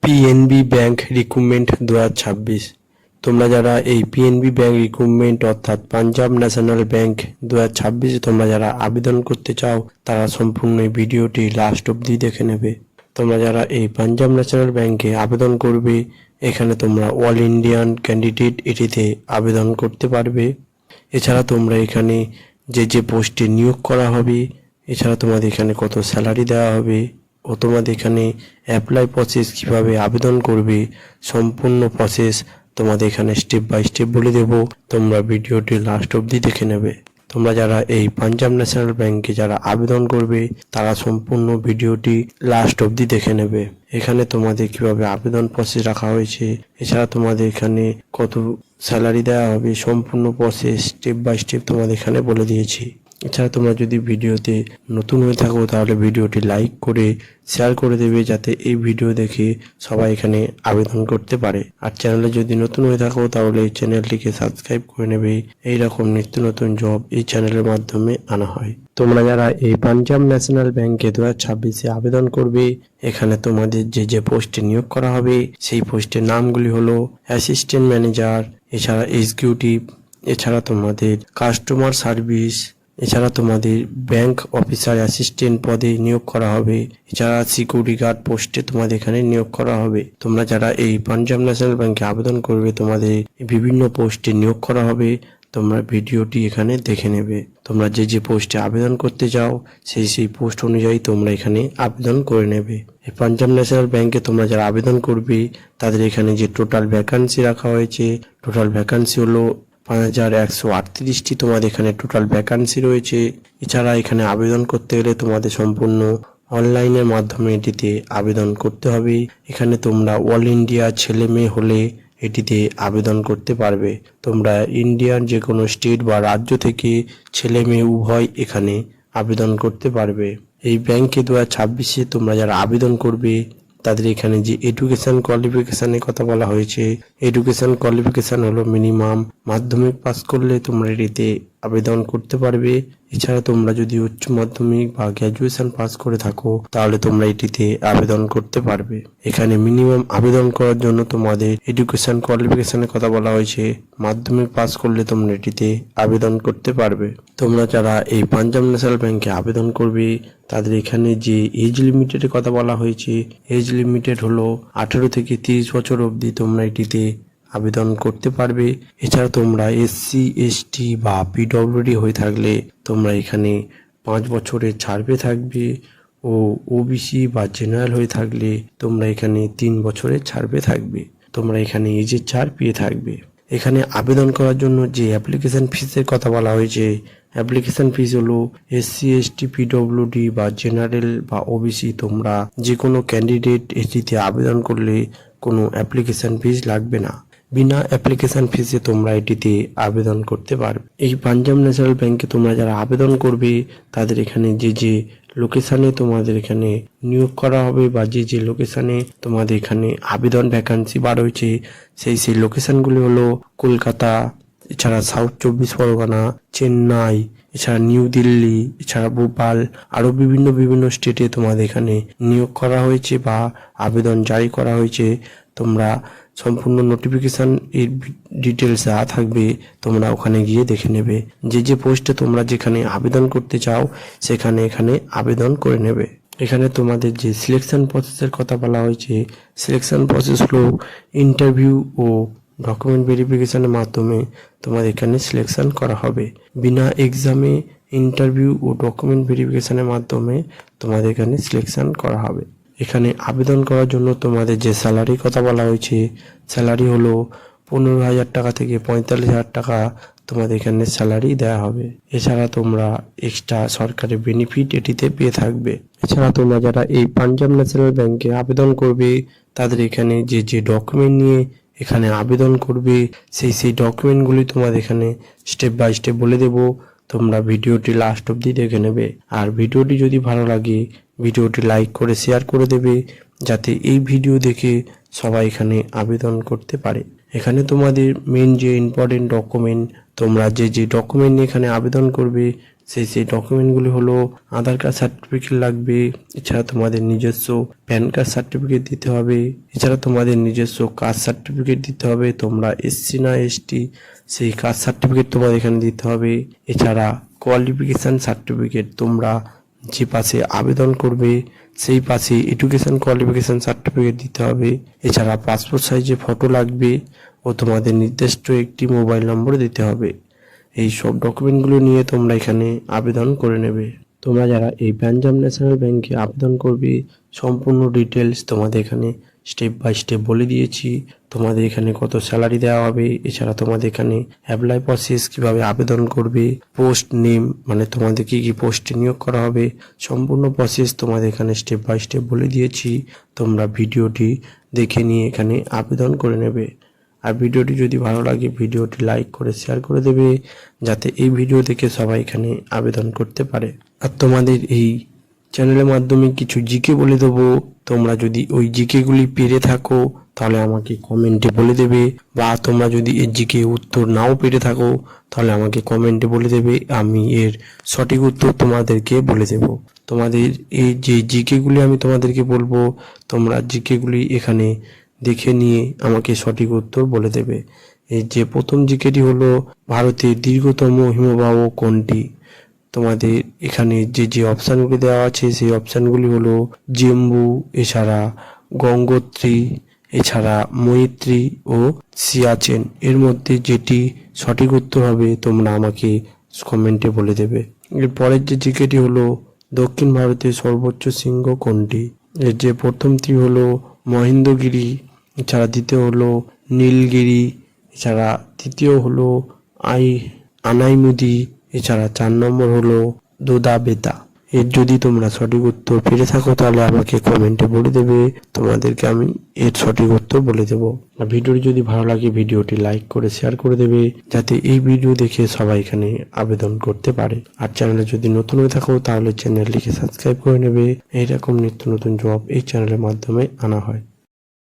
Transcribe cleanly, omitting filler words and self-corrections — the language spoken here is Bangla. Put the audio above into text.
PNB bank recruitment 2026। তোমরা যারা এই পিএনবি ব্যাংক রিক্রুটমেন্ট অর্থাৎ পাঞ্জাব ন্যাশনাল ব্যাংক 2026 তোমরা যারা আবেদন করতে চাও তারা সম্পূর্ণ এই ভিডিওটি লাস্ট অবধি দেখে নেবে। তোমরা যারা এই পাঞ্জাব ন্যাশনাল ব্যাংকে আবেদন করবে, এখানে তোমরা অল ইন্ডিয়ান ক্যান্ডিডেট এটিতে আবেদন করতে পারবে। এছাড়া তোমরা এখানে যে পোস্টে নিয়োগ করা হবে, এছাড়া তোমাদের এখানে কত স্যালারি দেওয়া হবে ও তোমাদের এখানে অ্যাপ্লাই প্রসেস কিভাবে আবেদন করবে, সম্পূর্ণ প্রসেস তোমাদের এখানে স্টেপ বাই স্টেপ বলে দেব। তোমরা ভিডিওটি লাস্ট অবধি দেখে নেবে। তোমরা যারা এই পাঞ্জাব ন্যাশনাল ব্যাংকে যারা আবেদন করবে তারা সম্পূর্ণ ভিডিওটি লাস্ট অবধি দেখে নেবে। এখানে তোমাদের কিভাবে আবেদন প্রসেস রাখা হয়েছে, এছাড়া তোমাদের এখানে কত স্যালারি দেওয়া হবে, সম্পূর্ণ প্রসেস স্টেপ বাই স্টেপ তোমাদের এখানে বলে দিয়েছি। এছাড়া তোমরা যদি ভিডিওতে নতুন হয়ে থাকো তাহলে ভিডিওটি লাইক করে শেয়ার করে দেবে, যাতে এই ভিডিও দেখে সবাই এখানে আবেদন করতে পারে। আর চ্যানেলে যদি নতুন হয়ে থাকো তাহলে এই চ্যানেলটিকে সাবস্ক্রাইব করে নেবে। এইরকম নিত্য নতুন জব এই চ্যানেলের মাধ্যমে আনা হয়। তোমরা যারা এই পাঞ্জাব ন্যাশনাল ব্যাংকে 2026 আবেদন করবে, এখানে তোমাদের যে পোস্টে নিয়োগ করা হবে সেই পোস্টের নামগুলি হলো অ্যাসিস্ট্যান্ট ম্যানেজার, এছাড়া এক্সিকিউটিভ, এছাড়া তোমাদের কাস্টমার সার্ভিস, এছাড়া তোমাদের ব্যাংক অফিসার অ্যাসিস্ট্যান্ট পদে নিয়োগ করা হবে, এছাড়া সিকিউরিটি গার্ড পোস্টে তোমাদের এখানে নিয়োগ করা হবে। তোমরা যারা এই পাঞ্জাব ন্যাশনাল ব্যাংকে আবেদন করবে তোমাদের বিভিন্ন পোস্টে নিয়োগ করা হবে। তোমরা ভিডিওটি এখানে দেখে নেবে। তোমরা যে পোস্টে আবেদন করতে চাও সেই পোস্ট অনুযায়ী তোমরা এখানে আবেদন করে নেবে। এই পাঞ্জাব ন্যাশনাল ব্যাংকে তোমরা যারা আবেদন করবে তাদের এখানে যে টোটাল ভ্যাকান্সি রাখা হয়েছে, টোটাল ভ্যাকান্সি হলো 5138টি তোমাদের এখানে টোটাল ভ্যাকান্সি রয়েছে। এছাড়া এখানে আবেদন করতে গেলে তোমাদের সম্পূর্ণ অনলাইনের মাধ্যমে এটিতে আবেদন করতে হবে। এখানে তোমরা অল ইন্ডিয়া ছেলে মেয়ে হলে এটিতে আবেদন করতে পারবে। তোমরা ইন্ডিয়ার যে কোনো স্টেট বা রাজ্য থেকে ছেলে মেয়ে উভয় এখানে আবেদন করতে পারবে। এই ব্যাংকে 2026 তোমরা যারা আবেদন করবে তাদের এখানে যে এডুকেশন কোয়ালিফিকেশনের কথা বলা হয়েছে, এডুকেশন কোয়ালিফিকেশন হলো মিনিমাম মাধ্যমিক পাস করলে তোমরা এটিতে আবেদন করতে পারবে। এছাড়া তোমরা যদি উচ্চ মাধ্যমিক বা গ্র্যাজুয়েশন পাস করে থাকো তাহলে তোমরা এটিতে আবেদন করতে পারবে। এখানে মিনিমাম আবেদন করার জন্য তোমাদের এডুকেশন কোয়ালিফিকেশনের কথা বলা হয়েছে, মাধ্যমিক পাস করলে তোমরা এটিতে আবেদন করতে পারবে। তোমরা যারা এই পাঞ্জাব ন্যাশনাল ব্যাংকে আবেদন করবে তাদের এখানে যে এজ লিমিটের কথা বলা হয়েছে, এজ লিমিটেড হলো 18 থেকে 30 বছর অবধি তোমরা এটিতে আবেদন করতে পারবে। এছাড়া তোমরা SC ST বা PWD হয়ে থাকলে তোমরা এখানে 5 বছরের ছাড় পেয়ে থাকবে ও OBC বা জেনারেল হয়ে থাকলে তোমরা এখানে 3 বছরের ছাড় পেয়ে থাকবে। তোমরা এখানে এজের ছাড় পেয়ে থাকবে। এখানে আবেদন করার জন্য যে অ্যাপ্লিকেশন ফিসের কথা বলা হয়েছে, অ্যাপ্লিকেশন ফিস হলো SC ST PWD বা জেনারেল বা OBC তোমরা যে কোনো ক্যান্ডিডেট এটিতে আবেদন করলে কোনো অ্যাপ্লিকেশন ফিস লাগবে না। বিনা অ্যাপ্লিকেশন ফিসে তোমরা এটিতে আবেদন করতে পারবে। এই পাঞ্জাব ন্যাশনাল ব্যাংকে তোমরা যারা আবেদন করবে তাদের এখানে যে লোকেশানে তোমাদের এখানে নিয়োগ করা হবে বা যে লোকেশানে তোমাদের এখানে আবেদন ভ্যাকান্সি বার হয়েছে সেই লোকেশানগুলি হলো কলকাতা, এছাড়া সাউথ 24 পরগনা, চেন্নাই, এছাড়া নিউ দিল্লি, এছাড়া ভোপাল, আরও বিভিন্ন স্টেটে তোমাদের এখানে নিয়োগ করা হয়েছে বা আবেদন জারি করা হয়েছে। তোমরা সম্পূর্ণ নোটিফিকেশান এর ডিটেলস দেওয়া থাকবে, তোমরা ওখানে গিয়ে দেখে নেবে। যে পোস্টে তোমরা যেখানে আবেদন করতে চাও সেখানে এখানে আবেদন করে নেবে। এখানে তোমাদের যে সিলেকশন প্রসেসের কথা বলা হয়েছে, সিলেকশন প্রসেস হলো ইন্টারভিউ ও ডকুমেন্ট ভেরিফিকেশনের মাধ্যমে তোমাদের এখানে সিলেকশন করা হবে। বিনা এক্সামে ইন্টারভিউ ও ডকুমেন্ট ভেরিফিকেশনের মাধ্যমে তোমাদের এখানে সিলেকশন করা হবে। এখানে আবেদন করার জন্য তোমাদের যে স্যালারির কথা বলা হয়েছে, স্যালারি হলো 15,000 টাকা থেকে 45,000 টাকা তোমাদের এখানে স্যালারি দেওয়া হবে। এছাড়া তোমরা এক্সট্রা সরকারি বেনিফিট এটিতে পেয়ে থাকবে। এছাড়া তোমরা যারা এই পাঞ্জাব ন্যাশনাল ব্যাংকে আবেদন করবে তাদের এখানে যে ডকুমেন্ট নিয়ে এখানে আবেদন করবে সেই ডকুমেন্টগুলি তোমাদের এখানে স্টেপ বাই স্টেপ বলে দেব। তোমরা ভিডিওটি লাস্ট অবধি দেখে নেবে। আর ভিডিওটি যদি ভালো লাগে ভিডিওটি লাইক করে শেয়ার করে দেবে, যাতে এই ভিডিও দেখে সবাই এখানে আবেদন করতে পারে। এখানে তোমাদের মেন যে ইম্পর্টেন্ট ডকুমেন্ট, তোমরা যে ডকুমেন্ট নিয়ে এখানে আবেদন করবে সেই ডকুমেন্টগুলি হলো আধার কার্ড সার্টিফিকেট লাগবে, এছাড়া তোমাদের নিজস্ব প্যান কার্ড সার্টিফিকেট দিতে হবে, এছাড়া তোমাদের নিজস্ব কাস্ট সার্টিফিকেট দিতে হবে, তোমরা এসসি না এসটি সেই কাস্ট সার্টিফিকেট তোমাদের এখানে দিতে হবে, এছাড়া কোয়ালিফিকেশান সার্টিফিকেট তোমরা যে পাশে আবেদন করবে সেই পাশে এডুকেশন কোয়ালিফিকেশান সার্টিফিকেট দিতে হবে, এছাড়া পাসপোর্ট সাইজে ফটো লাগবে ও তোমাদের নির্দিষ্ট একটি মোবাইল নম্বর দিতে হবে। এই সব ডকুমেন্টগুলো নিয়ে তোমরা এখানে আবেদন করে নেবে। তোমরা যারা এই পাঞ্জাব ন্যাশনাল ব্যাংকে আবেদন করবে সম্পূর্ণ ডিটেলস তোমাদের এখানে স্টেপ বাই স্টেপ বলে দিয়েছি। তোমাদের এখানে কত স্যালারি দেওয়া হবে, এছাড়া তোমাদের এখানে অ্যাপ্লাই প্রসেস কিভাবে আবেদন করবে, পোস্ট নেম মানে তোমাদের কি কি পোস্টে নিয়োগ করা হবে, সম্পূর্ণ প্রসেস তোমাদের এখানে স্টেপ বাই স্টেপ বলে দিয়েছি। তোমরা ভিডিওটি দেখে নিয়ে এখানে আবেদন করে নেবে। আর ভিডিওটি যদি ভালো লাগে ভিডিওটি লাইক করে শেয়ার করে দেবে, যাতে এই ভিডিও দেখে সবাই এখানে আবেদন করতে পারে। আর তোমাদের এই চ্যানেলের মাধ্যমে কিছু জিকে বলে দেবো, তোমরা যদি ওই জিকেগুলি পেরে থাকো তাহলে আমাকে কমেন্টে বলে দেবে, বা তোমরা যদি এর জিকে উত্তর নাও পেরে থাকো তাহলে আমাকে কমেন্টে বলে দেবে, আমি এর সঠিক উত্তর তোমাদেরকে বলে দেব। তোমাদের এই যে জিকেগুলি আমি তোমাদেরকে বলবো, তোমরা জিকেগুলি এখানে দেখে নিয়ে আমাকে সঠিক উত্তর বলে দেবে। এই যে প্রথম জিকেটি হলো ভারতের দীর্ঘতম হিমবাহ কোনটি? তোমাদের এখানে যে অপশানগুলি দেওয়া আছে সেই অপশানগুলি হলো জেম্বু, এছাড়া গঙ্গোত্রী, এছাড়া মৈত্রী ও সিয়াচেন। এর মধ্যে যেটি সঠিক উত্তর হবে তোমরা আমাকে কমেন্টে বলে দেবে। এর পরের যে জিকেটি হলো দক্ষিণ ভারতের সর্বোচ্চ শৃঙ্গ কোনটি? এর যে প্রথমটি হলো মহেন্দ্রগিরি, এছাড়া দ্বিতীয় হলো নীলগিরি, এছাড়া তৃতীয় হলো আনাইমুদি, এছাড়া 4 নম্বর হলো দোদাবেতা। এর যদি তোমরা সঠিক উত্তর পেরে থাকো তাহলে আমাকে কমেন্টে বলে দেবে, তোমাদেরকে আমি এর সঠিক উত্তর বলে দেব। আর ভিডিওটি যদি ভালো লাগে ভিডিওটি লাইক করে শেয়ার করে দেবে, যাতে এই ভিডিও দেখে সবাই এখানে আবেদন করতে পারে। আর চ্যানেলে যদি নতুন হয়ে থাকো তাহলে চ্যানেলটিকে সাবস্ক্রাইব করে নেবে। এইরকম নিত্য নতুন জব এই চ্যানেলের মাধ্যমে আনা হয়।